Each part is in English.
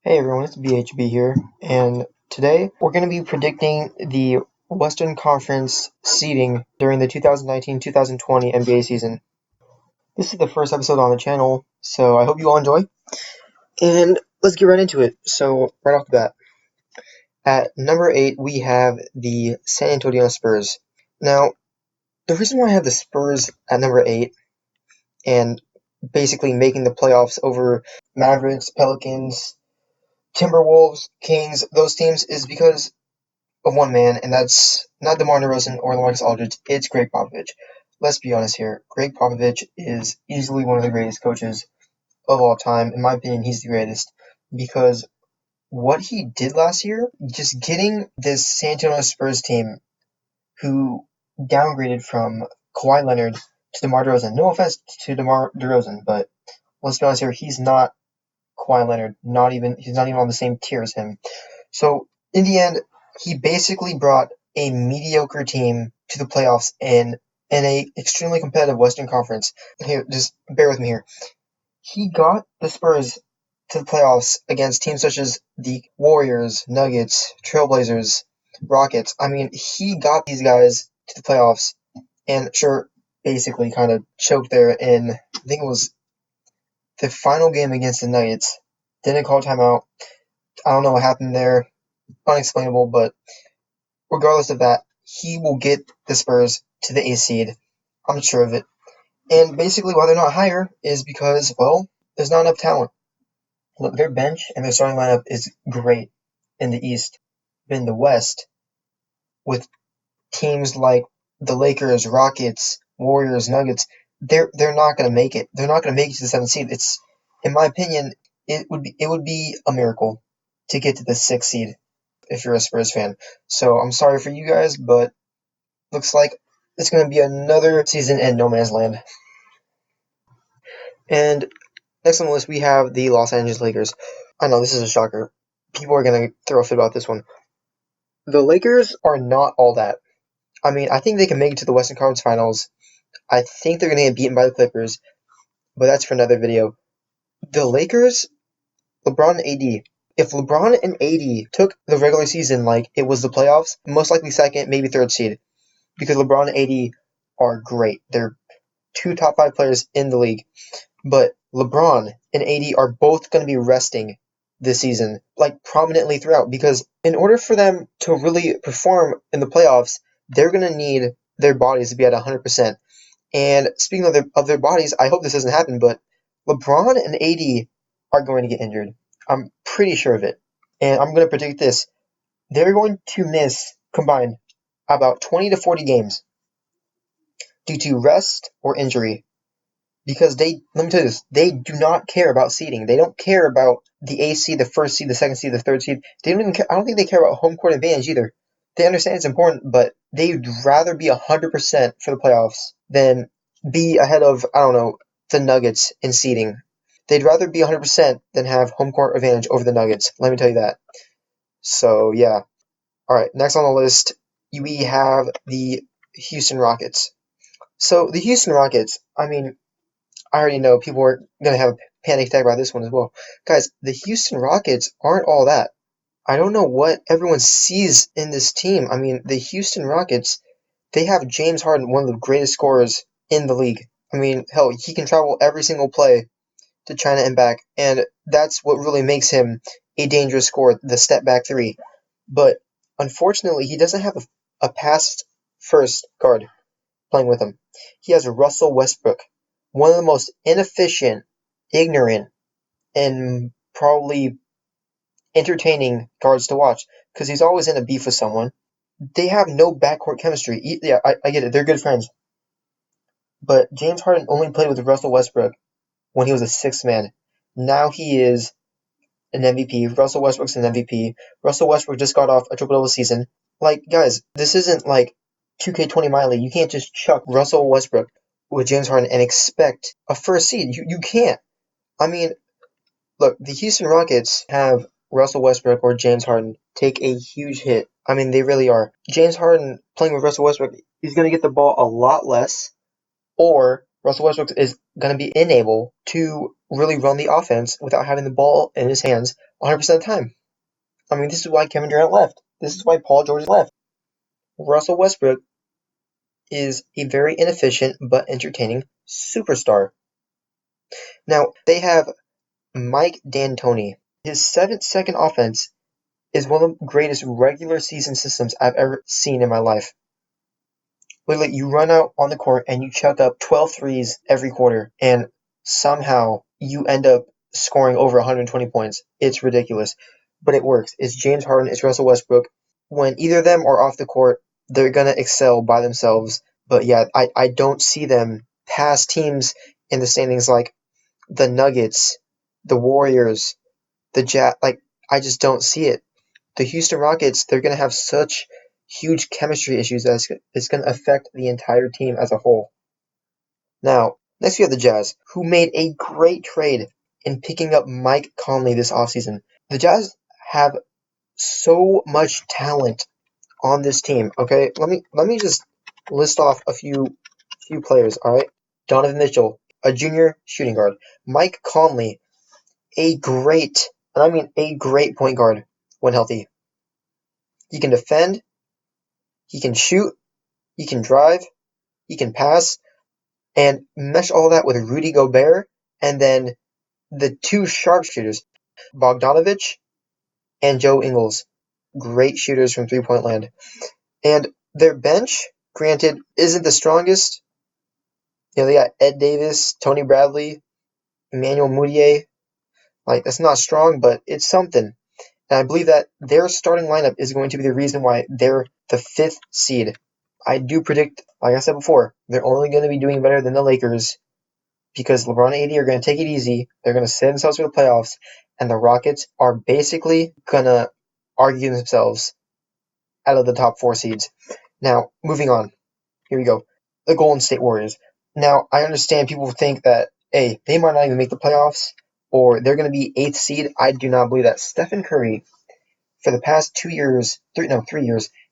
Hey everyone, it's BHB here, and today we're going to be predicting the Western Conference seeding during the 2019-2020 NBA season. This is the first episode on the channel, so I hope you all enjoy, and let's get right into it. So, right off the bat, at number 8, we have the San Antonio Spurs. Now, the reason why I have the Spurs at number 8, and basically making the playoffs over Mavericks, Pelicans, Timberwolves, Kings, those teams, is because of one man, and that's not DeMar DeRozan or LaMarcus Aldridge. It's Greg Popovich. Let's be honest here. Greg Popovich is easily one of the greatest coaches of all time. In my opinion, he's the greatest because what he did last year, just getting this San Antonio Spurs team who downgraded from Kawhi Leonard to DeMar DeRozan. No offense to DeMar DeRozan, but let's be honest here. He's not Kawhi Leonard. He's not even on the same tier as him. So in the end, he basically brought a mediocre team to the playoffs in a extremely competitive Western Conference. Here, just bear with me here. He got the Spurs to the playoffs against teams such as the Warriors, Nuggets, Trailblazers, Rockets. I mean, he got these guys to the playoffs, and sure, basically kind of choked there in, I think it was the final game against the Nuggets. Didn't call timeout. I don't know what happened there. Unexplainable, but regardless of that, he will get the Spurs to the A seed. I'm sure of it. And basically, why they're not higher is because, well, there's not enough talent. Look, their bench and their starting lineup is great in the East. But in the West, with teams like the Lakers, Rockets, Warriors, Nuggets, they're not going to make it. They're not going to make it to the 7th seed. It's, in my opinion, it would be a miracle to get to the 6th seed if you're a Spurs fan. So I'm sorry for you guys, but looks like it's going to be another season in no man's land. And next on the list, we have the Los Angeles Lakers. I know this is a shocker. People are going to throw a fit about this one. The Lakers are not all that. I mean, I think they can make it to the Western Conference Finals. I think they're going to get beaten by the Clippers, but that's for another video. The Lakers, LeBron and AD. If LeBron and AD took the regular season like it was the playoffs, most likely 2nd, maybe 3rd seed. Because LeBron and AD are great. They're 2 top 5 players in the league. But LeBron and AD are both going to be resting this season, like prominently throughout, because in order for them to really perform in the playoffs, they're going to need their bodies to be at 100%. And speaking of their bodies, I hope this doesn't happen, but LeBron and AD are going to get injured. I'm pretty sure of it. And I'm going to predict this. They're going to miss combined about 20 to 40 games due to rest or injury. Because let me tell you this, they do not care about seeding. They don't care about the A seed, the 1st seed, the 2nd seed, the 3rd seed. They don't even care. I don't think they care about home court advantage either. They understand it's important, but they'd rather be 100% for the playoffs than be ahead of, I don't know, the Nuggets in seeding. They'd rather be 100% than have home court advantage over the Nuggets. Let me tell you that. So, yeah. All right, next on the list, we have the Houston Rockets. So, the Houston Rockets, I mean, I already know people are going to have a panic attack about this one as well. Guys, the Houston Rockets aren't all that. I don't know what everyone sees in this team. I mean, the Houston Rockets, they have James Harden, one of the greatest scorers in the league. I mean, hell, he can travel every single play to China and back, and that's what really makes him a dangerous scorer, the step back 3. But unfortunately, he doesn't have a pass-first guard playing with him. He has Russell Westbrook, one of the most inefficient, ignorant, and probably entertaining guards to watch because he's always in a beef with someone. They have no backcourt chemistry. Yeah, I get it. They're good friends. But James Harden only played with Russell Westbrook when he was a 6th man. Now he is an MVP. Russell Westbrook's an MVP. Russell Westbrook just got off a triple-double season. Like, guys, this isn't like 2K20 Miley. You can't just chuck Russell Westbrook with James Harden and expect a 1st seed. You can't. I mean, look, the Houston Rockets have Russell Westbrook or James Harden take a huge hit. I mean, they really are. James Harden playing with Russell Westbrook, he's going to get the ball a lot less, or Russell Westbrook is going to be unable to really run the offense without having the ball in his hands 100% of the time. I mean, this is why Kevin Durant left. This is why Paul George left. Russell Westbrook is a very inefficient but entertaining superstar. Now, they have Mike D'Antoni. His 7-second offense is one of the greatest regular season systems I've ever seen in my life. Literally, you run out on the court and you chuck up 12 threes every quarter, and somehow you end up scoring over 120 points. It's ridiculous, but it works. It's James Harden, it's Russell Westbrook. When either of them are off the court, they're going to excel by themselves. But yeah, I don't see them pass teams in the standings like the Nuggets, the Warriors, the Jazz. Like, I just don't see it. The Houston Rockets, they're going to have such huge chemistry issues that it's going to affect the entire team as a whole. Now, next we have the Jazz, who made a great trade in picking up Mike Conley this offseason. The Jazz have so much talent on this team. Okay, let me just list off a few players. All right, Donovan Mitchell, a junior shooting guard. Mike Conley, a great, and I mean a great point guard when healthy. He can defend, he can shoot, he can drive, he can pass, and mesh all that with Rudy Gobert, and then the two sharpshooters, Bogdanovich and Joe Ingles, great shooters from three-point land. And their bench, granted, isn't the strongest. You know, they got Ed Davis, Tony Bradley, Emmanuel Mudiay. Like, that's not strong, but it's something. And I believe that their starting lineup is going to be the reason why they're the 5th seed. I do predict, like I said before, they're only going to be doing better than the Lakers because LeBron and AD are going to take it easy. They're going to save themselves for the playoffs, and the Rockets are basically going to argue themselves out of the top 4 seeds. Now, moving on. Here we go. The Golden State Warriors. Now, I understand people think that, hey, they might not even make the playoffs, or they're going to be 8th seed. I do not believe that. Stephen Curry, for the past 3 years,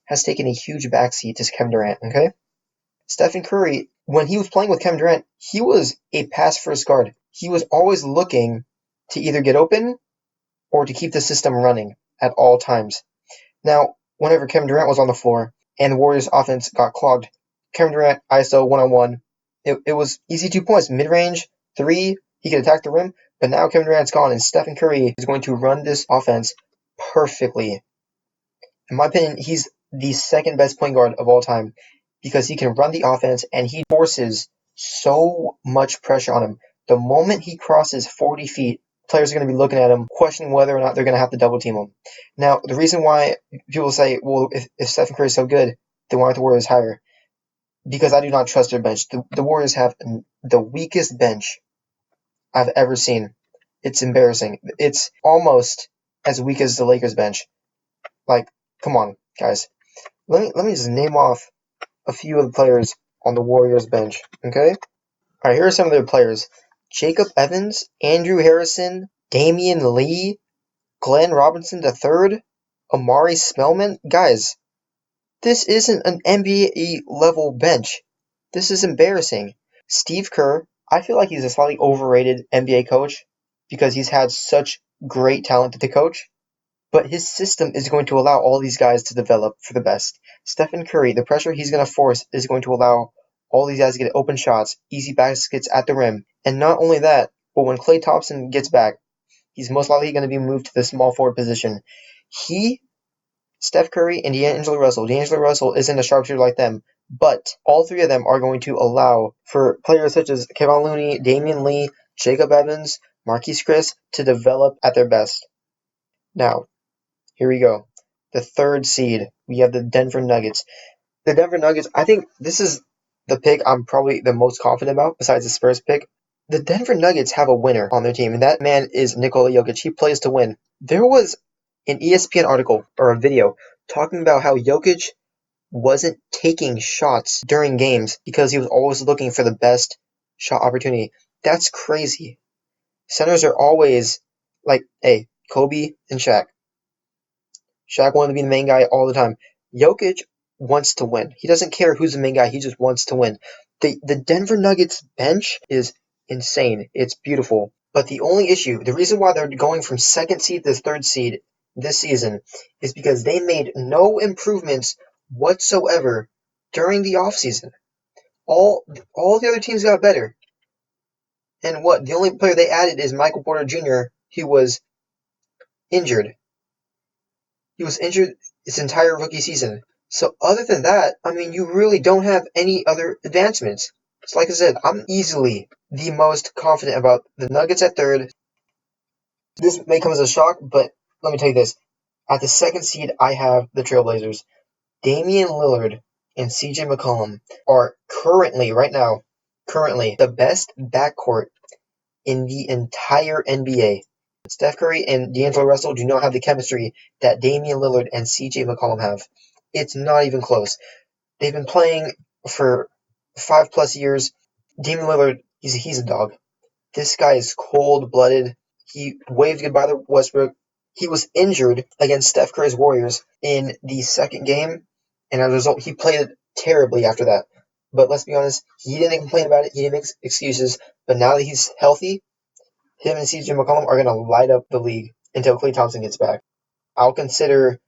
has taken a huge backseat to Kevin Durant, okay? Stephen Curry, when he was playing with Kevin Durant, he was a pass-first guard. He was always looking to either get open or to keep the system running at all times. Now, whenever Kevin Durant was on the floor and the Warriors' offense got clogged, Kevin Durant, ISO, one-on-one, it was easy 2 points, mid-range, 3, he could attack the rim, but now Kevin Durant's gone and Stephen Curry is going to run this offense perfectly. In my opinion, he's the second best point guard of all time because he can run the offense and he forces so much pressure on him. The moment he crosses 40 feet, players are going to be looking at him, questioning whether or not they're going to have to double team him. Now, the reason why people say, well, if Stephen Curry is so good, then why aren't the Warriors higher? Because I do not trust their bench. The Warriors have the weakest bench I've ever seen. It's embarrassing. It's almost as weak as the Lakers bench. Like, come on, guys. Let me just name off a few of the players on the Warriors bench, okay? Alright, here are some of their players. Jacob Evans, Andrew Harrison, Damian Lee, Glenn Robinson III, Amari Spellman. Guys, this isn't an NBA level bench. This is embarrassing. Steve Kerr, I feel like he's a slightly overrated NBA coach because he's had such great talent to coach. But his system is going to allow all these guys to develop for the best. Stephen Curry, the pressure he's going to force is going to allow all these guys to get open shots, easy baskets at the rim. And not only that, but when Klay Thompson gets back, he's most likely going to be moved to the small forward position. Steph Curry, and D'Angelo Russell. D'Angelo Russell isn't a sharpshooter like them, but all three of them are going to allow for players such as Kevon Looney, Damian Lee, Jacob Evans, Marquise Chris to develop at their best. Now, here we go. The 3rd seed, we have the Denver Nuggets. The Denver Nuggets, I think this is the pick I'm probably the most confident about, besides the Spurs pick. The Denver Nuggets have a winner on their team, and that man is Nikola Jokic. He plays to win. There was an ESPN article, or a video, talking about how Jokic wasn't taking shots during games because he was always looking for the best shot opportunity. That's crazy. Centers are always like, hey, Kobe and Shaq. Shaq wanted to be the main guy all the time. Jokic wants to win. He doesn't care who's the main guy. He just wants to win. The Denver Nuggets bench is insane. It's beautiful. But the only issue, the reason why they're going from second seed to third seed this season is because they made no improvements whatsoever during the offseason. All the other teams got better. And what? The only player they added is Michael Porter Jr., who was injured. He was injured his entire rookie season. So other than that, I mean, you really don't have any other advancements. So like I said, I'm easily the most confident about the Nuggets at third. This may come as a shock, but let me tell you this. At the second seed, I have the Trailblazers. Damian Lillard and CJ McCollum are currently the best backcourt in the entire NBA. Steph Curry and D'Angelo Russell do not have the chemistry that Damian Lillard and CJ McCollum have. It's not even close. They've been playing for 5+ years. Damian Lillard, he's a dog. This guy is cold-blooded. He waved goodbye to Westbrook. He was injured against Steph Curry's Warriors in the second game, and as a result, he played terribly after that. But let's be honest, he didn't complain about it. He didn't make excuses. But now that he's healthy, him and CJ McCollum are going to light up the league until Klay Thompson gets back. I'll consider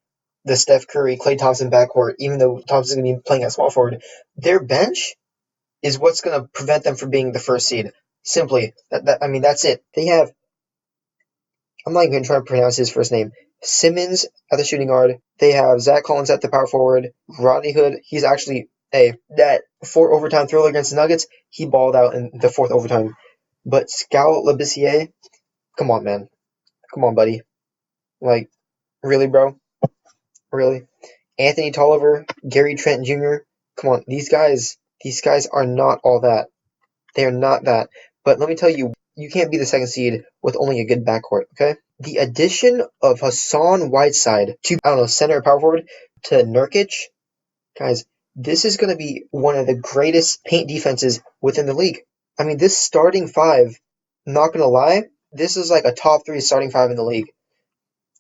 the Steph Curry, Klay Thompson backcourt, even though Thompson's going to be playing at small forward, their bench is what's going to prevent them from being the first seed. Simply, that's it. They have, I'm not even going to try to pronounce his first name, Simmons at the shooting guard. They have Zach Collins at the power forward. Rodney Hood, he's actually, that 4 overtime thriller against the Nuggets, he balled out in the 4th overtime. But Scal Labissiere, come on, man. Come on, buddy. Like, really, bro? Really? Anthony Tolliver, Gary Trent Jr., come on. These guys are not all that. They are not that. But let me tell you, you can't be the second seed with only a good backcourt, okay? The addition of Hassan Whiteside to, center or power forward to Nurkic, guys, this is going to be one of the greatest paint defenses within the league. I mean, this starting five, not going to lie, this is like a top 3 starting five in the league.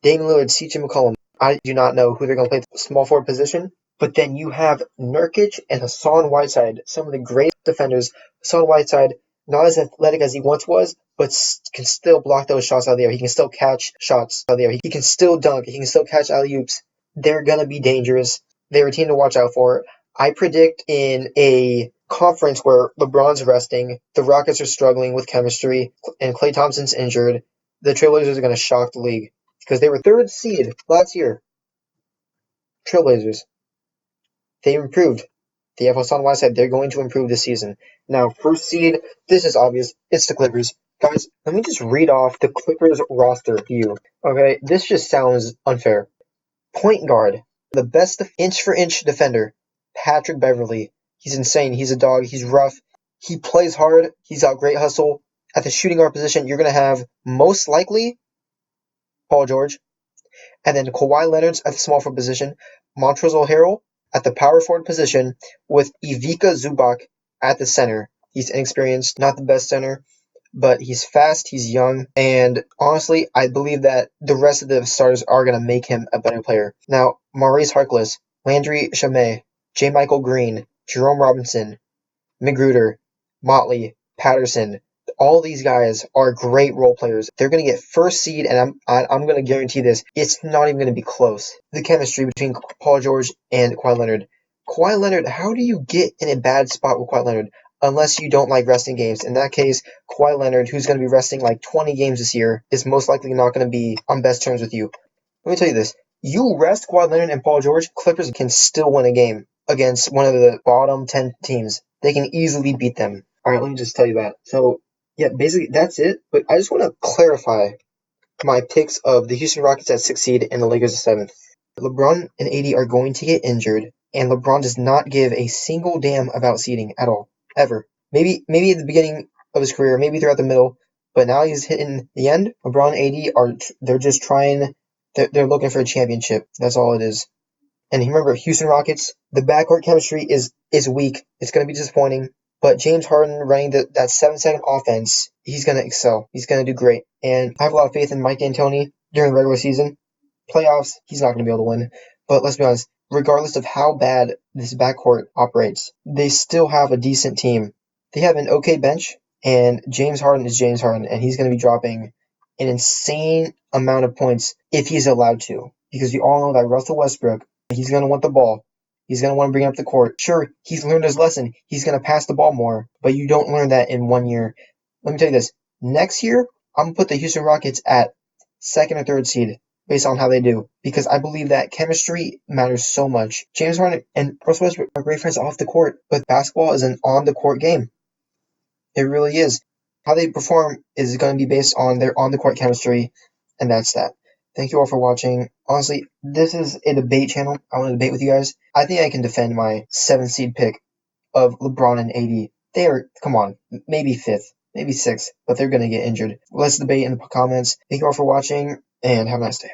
Damian Lillard, CJ McCollum, I do not know who they're going to play the small forward position. But then you have Nurkic and Hassan Whiteside, some of the greatest defenders. Hassan Whiteside, not as athletic as he once was, but can still block those shots out of the air. He can still catch shots out of the air. He can still dunk. He can still catch alley-oops. They're going to be dangerous. They're a team to watch out for. I predict in a conference where LeBron's resting, the Rockets are struggling with chemistry, and Klay Thompson's injured, the Trailblazers are going to shock the league because they were 3rd seed last year. Trailblazers. They improved. They have Hassan Whiteside. They're going to improve this season. Now, first seed, this is obvious. It's the Clippers. Guys, let me just read off the Clippers roster to you. Okay, this just sounds unfair. Point guard, the best inch-for-inch defender, Patrick Beverley. He's insane. He's a dog. He's rough. He plays hard. He's got great hustle. At the shooting guard position, you're going to have, most likely, Paul George. And then Kawhi Leonard's at the small forward position, Montrezl Harrell at the power forward position, with Ivica Zubac at the center. He's inexperienced, not the best center, but he's fast, he's young, and honestly, I believe that the rest of the starters are going to make him a better player. Now, Maurice Harkless, Landry Shamet, J. Michael Green, Jerome Robinson, Magruder, Motley, Patterson, all these guys are great role players. They're going to get first seed, and I'm going to guarantee this. It's not even going to be close. The chemistry between Paul George and Kawhi Leonard. Kawhi Leonard, how do you get in a bad spot with Kawhi Leonard? Unless you don't like resting games. In that case, Kawhi Leonard, who's going to be resting like 20 games this year, is most likely not going to be on best terms with you. Let me tell you this. You rest Kawhi Leonard and Paul George, Clippers can still win a game against one of the bottom 10 teams. They can easily beat them. All right, let me just tell you that. So, yeah, basically that's it. But I just want to clarify my picks of the Houston Rockets at 6th seed and the Lakers at 7th. LeBron and AD are going to get injured, and LeBron does not give a single damn about seeding at all, ever. Maybe at the beginning of his career, maybe throughout the middle, but now he's hitting the end. LeBron and AD they're just trying, they're looking for a championship. That's all it is. And remember, Houston Rockets, the backcourt chemistry is weak. It's going to be disappointing. But James Harden running that 7-second offense, he's going to excel. He's going to do great. And I have a lot of faith in Mike D'Antoni during the regular season. Playoffs, he's not going to be able to win. But let's be honest, regardless of how bad this backcourt operates, they still have a decent team. They have an okay bench, And James Harden is James Harden, and he's going to be dropping an insane amount of points if he's allowed to. Because we all know that Russell Westbrook, he's going to want the ball. He's going to want to bring it up the court. Sure, he's learned his lesson. He's going to pass the ball more, but you don't learn that in 1 year. Let me tell you this. Next year, I'm going to put the Houston Rockets at 2nd or 3rd seed based on how they do, because I believe that chemistry matters so much. James Harden and Russell Westbrook are great friends off the court, but basketball is an on-the-court game. It really is. How they perform is going to be based on their on-the-court chemistry, and that's that. Thank you all for watching. Honestly, this is a debate channel. I want to debate with you guys. I think I can defend my 7th seed pick of LeBron and AD. They are, come on, maybe 5th, maybe 6th, but they're going to get injured. Let's debate in the comments. Thank you all for watching, and have a nice day.